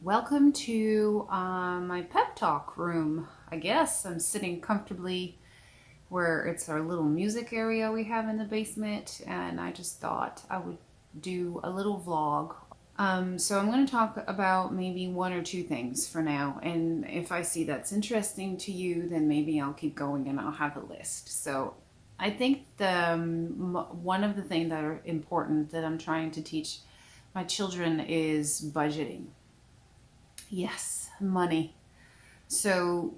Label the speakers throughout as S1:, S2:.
S1: Welcome to my pep talk room. I guess I'm sitting comfortably where it's our little music area we have in the basement, and I just thought I would do a little vlog. So I'm going to talk about maybe one or two things for now, and if I see that's interesting to you, then maybe I'll keep going and I'll have a list. So I think one of the things that are important that I'm trying to teach my children is budgeting. Yes, money. So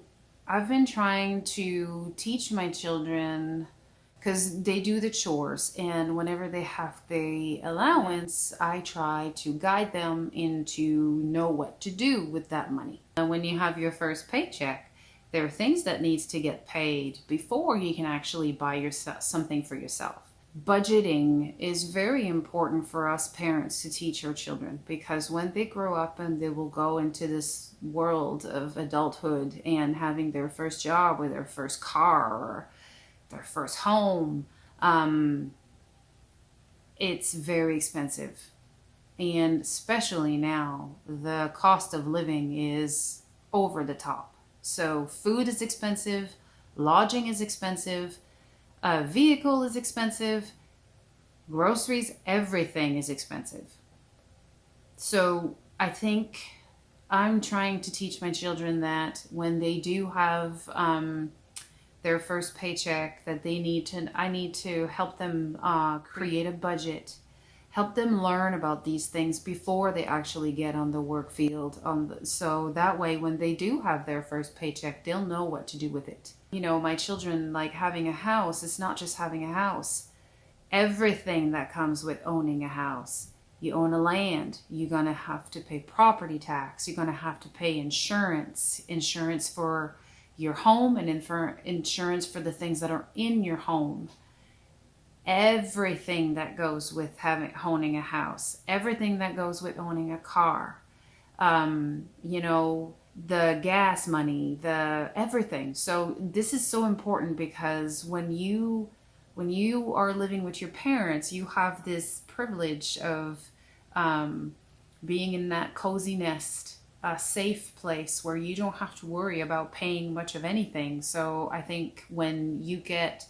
S1: I've been trying to teach my children because they do the chores, and whenever they have the allowance, I try to guide them into know what to do with that money. And when you have your first paycheck, there are things that needs to get paid before you can actually buy yourself something for yourself. Budgeting is very important for us parents to teach our children, because when they grow up and they will go into this world of adulthood and having their first job or their first car or their first home, it's very expensive. And especially now, the cost of living is over the top. So food is expensive, lodging is expensive, a vehicle is expensive, groceries, everything is expensive. So I think I'm trying to teach my children that when they do have their first paycheck, that I need to help them create a budget, help them learn about these things before they actually get on the work field. So that way, when they do have their first paycheck, they'll know what to do with it. You know, my children like having a house. It's not just having a house. Everything that comes with owning a house. You own a land, you're going to have to pay property tax. You're going to have to pay insurance for your home, and insurance for the things that are in your home. Everything that goes with owning a house, everything that goes with owning a car, you know, the gas money, the everything. So this is so important, because when you are living with your parents, you have this privilege of being in that cozy nest, a safe place where you don't have to worry about paying much of anything. So I think when you get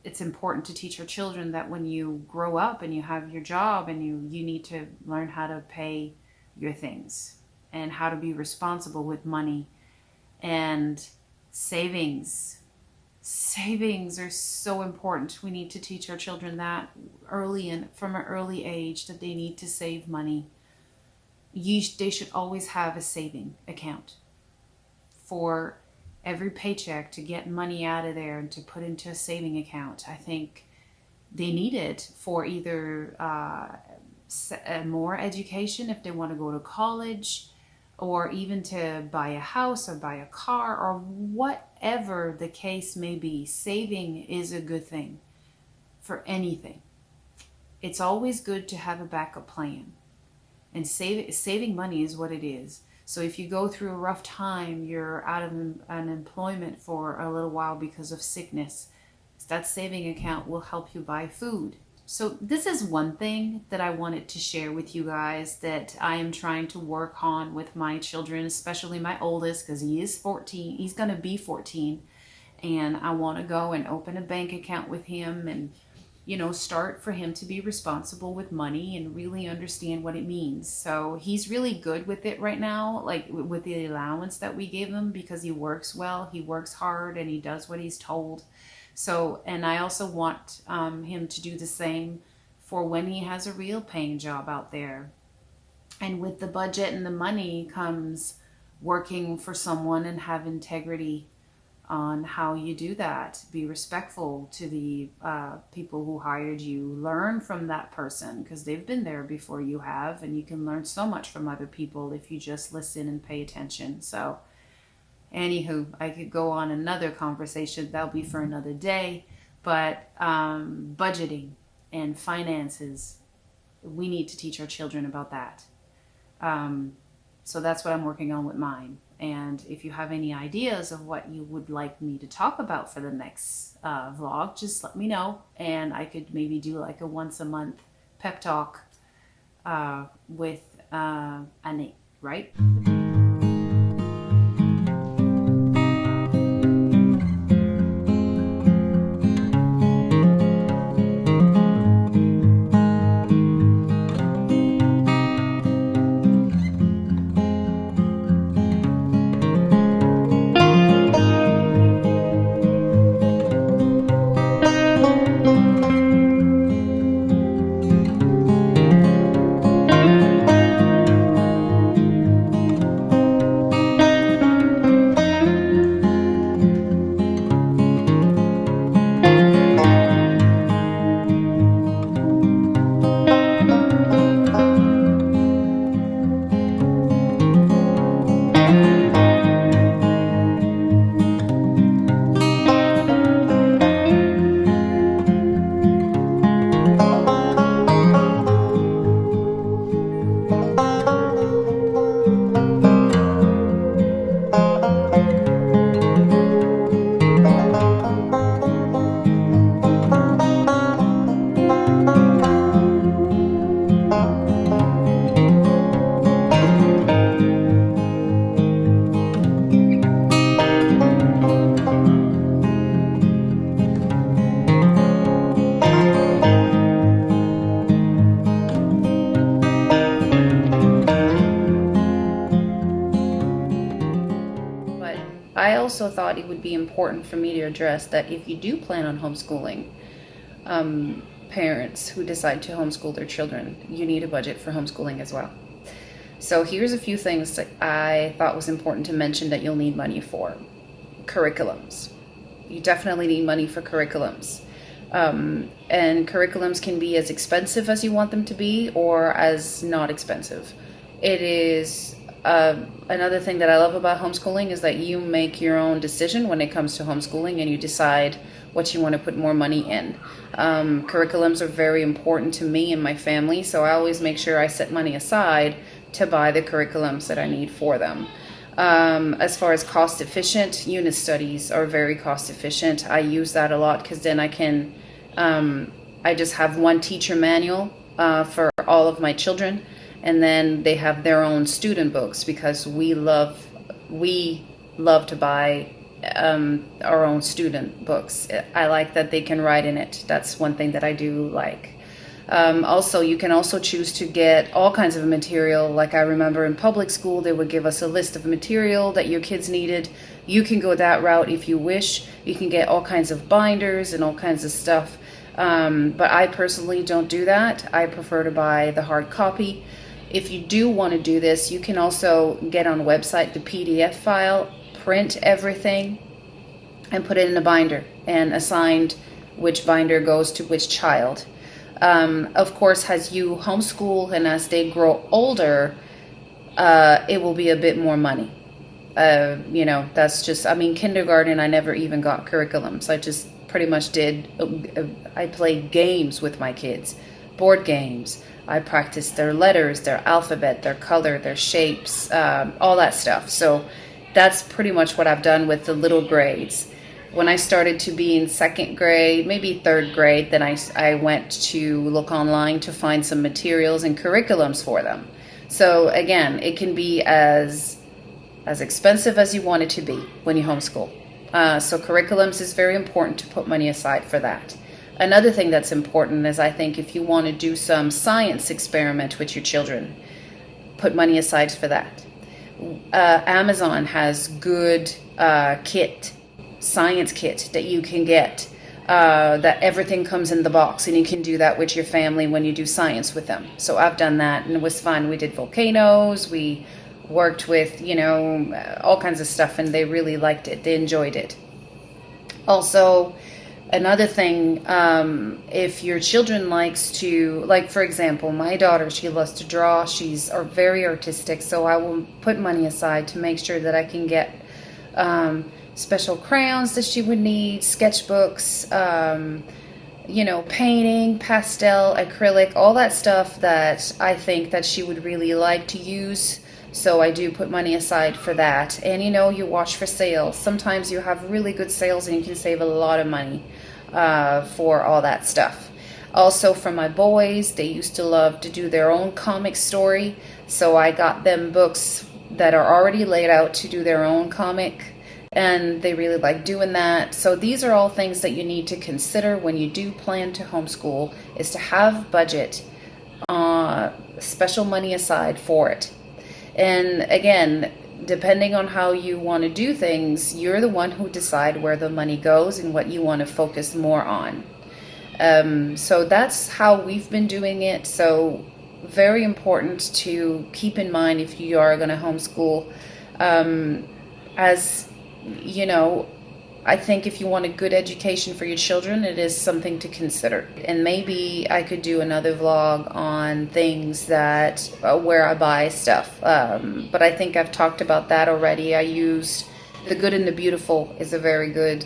S1: it's important to teach our children that when you grow up and you have your job, and you need to learn how to pay your things and how to be responsible with money and savings. Savings are so important. We need to teach our children that early, and from an early age, that they need to save money. They should always have a saving account for every paycheck, to get money out of there and to put into a saving account. I think they need it for either more education if they want to go to college, or even to buy a house or buy a car, or whatever the case may be. Saving is a good thing for anything. It's always good to have a backup plan, and saving money is what it is. So if you go through a rough time, you're out of unemployment for a little while because of sickness, that saving account will help you buy food. So this is one thing that I wanted to share with you guys, that I am trying to work on with my children, especially my oldest, because he is 14. He's going to be 14. And I want to go and open a bank account with him, and start for him to be responsible with money and really understand what it means. So he's really good with it right now, like with the allowance that we gave him, because he works well, he works hard, and he does what he's told. So, and I also want him to do the same for when he has a real paying job out there. And with the budget and the money comes working for someone and have integrity on how you do that. Be respectful to the people who hired you. Learn from that person, because they've been there before you have, and you can learn so much from other people if you just listen and pay attention. So anywho, I could go on another conversation. That'll be for another day. But budgeting and finances, we need to teach our children about that. So that's what I'm working on with mine. And if you have any ideas of what you would like me to talk about for the next vlog, just let me know. And I could maybe do like a once a month pep talk with année, right? But I also thought it would be important for me to address that if you do plan on homeschooling, parents who decide to homeschool their children, you need a budget for homeschooling as well. So here's a few things that I thought was important to mention that you'll need money for. Curriculums. You definitely need money for curriculums. And curriculums can be as expensive as you want them to be or as not expensive. It is another thing that I love about homeschooling is that you make your own decision when it comes to homeschooling and you decide what you want to put more money in. Curriculums are very important to me and my family, so I always make sure I set money aside to buy the curriculums that I need for them. As far as cost efficient, unit studies are very cost efficient. I use that a lot because then I can, I just have one teacher manual for all of my children, and then they have their own student books because we love to buy our own student books. I like that they can write in it. That's one thing that I do like. Also, you can also choose to get all kinds of material. Like I remember in public school, they would give us a list of material that your kids needed. You can go that route if you wish. You can get all kinds of binders and all kinds of stuff. But I personally don't do that. I prefer to buy the hard copy. If you do want to do this, you can also get on a website the PDF file, print everything, and put it in a binder and assign which binder goes to which child. Of course, as you homeschool and as they grow older, it will be a bit more money. That's just, kindergarten, I never even got curriculums. I just pretty much I played games with my kids, board games. I practiced their letters, their alphabet, their color, their shapes, all that stuff. So that's pretty much what I've done with the little grades. When I started to be in second grade, maybe third grade, then I went to look online to find some materials and curriculums for them. So again, it can be as expensive as you want it to be when you homeschool. So curriculums is very important to put money aside for that. Another thing that's important is I think if you want to do some science experiment with your children, put money aside for that. Amazon has good science kit that you can get, that everything comes in the box, and you can do that with your family when you do science with them. So I've done that and it was fun. We did volcanoes, we worked with all kinds of stuff, and they really liked it. They enjoyed it. Also, another thing, if your children likes to, like for example, my daughter, she loves to draw. She's very artistic, so I will put money aside to make sure that I can get special crayons that she would need, sketchbooks, painting, pastel, acrylic, all that stuff that I think that she would really like to use. So I do put money aside for that. And you watch for sales. Sometimes you have really good sales and you can save a lot of money for all that stuff. Also, for my boys, they used to love to do their own comic story. So I got them books that are already laid out to do their own comic, and they really like doing that. So these are all things that you need to consider when you do plan to homeschool, is to have budget, special money aside for it. And again, depending on how you want to do things, you're the one who decide where the money goes and what you want to focus more on. So that's how we've been doing it. So very important to keep in mind if you are going to homeschool. As you know, I think if you want a good education for your children, it is something to consider. And maybe I could do another vlog on things that where I buy stuff. But I think I've talked about that already. I used The Good and the Beautiful is a very good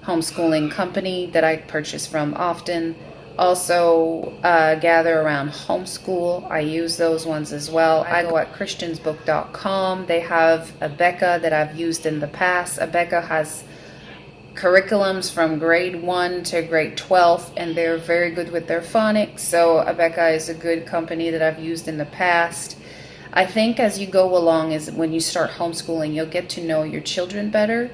S1: homeschooling company that I purchase from often. Also, Gather Around Homeschool. I use those ones as well. I go at christiansbook.com. They have Abeka that I've used in the past. Abeka has curriculums from grade 1 to grade 12, and they're very good with their phonics. So Abeka is a good company that I've used in the past. I think as you go along, is when you start homeschooling, you'll get to know your children better,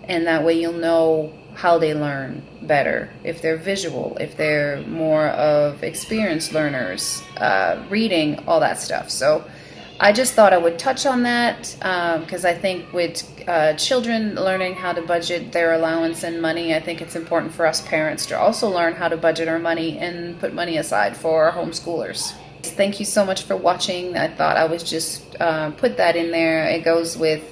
S1: and that way you'll know how they learn better, if they're visual, if they're more of experienced learners, reading, all that stuff. So I just thought I would touch on that because I think with children learning how to budget their allowance and money, I think it's important for us parents to also learn how to budget our money and put money aside for our homeschoolers. Thank you so much for watching. I thought I would just put that in there. It goes with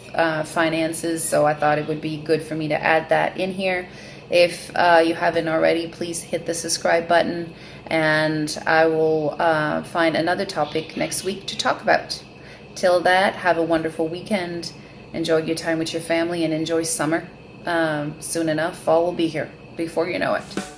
S1: finances, so I thought it would be good for me to add that in here. If you haven't already, please hit the subscribe button, and I will find another topic next week to talk about. Till that, have a wonderful weekend. Enjoy your time with your family and enjoy summer. Soon enough, fall will be here before you know it.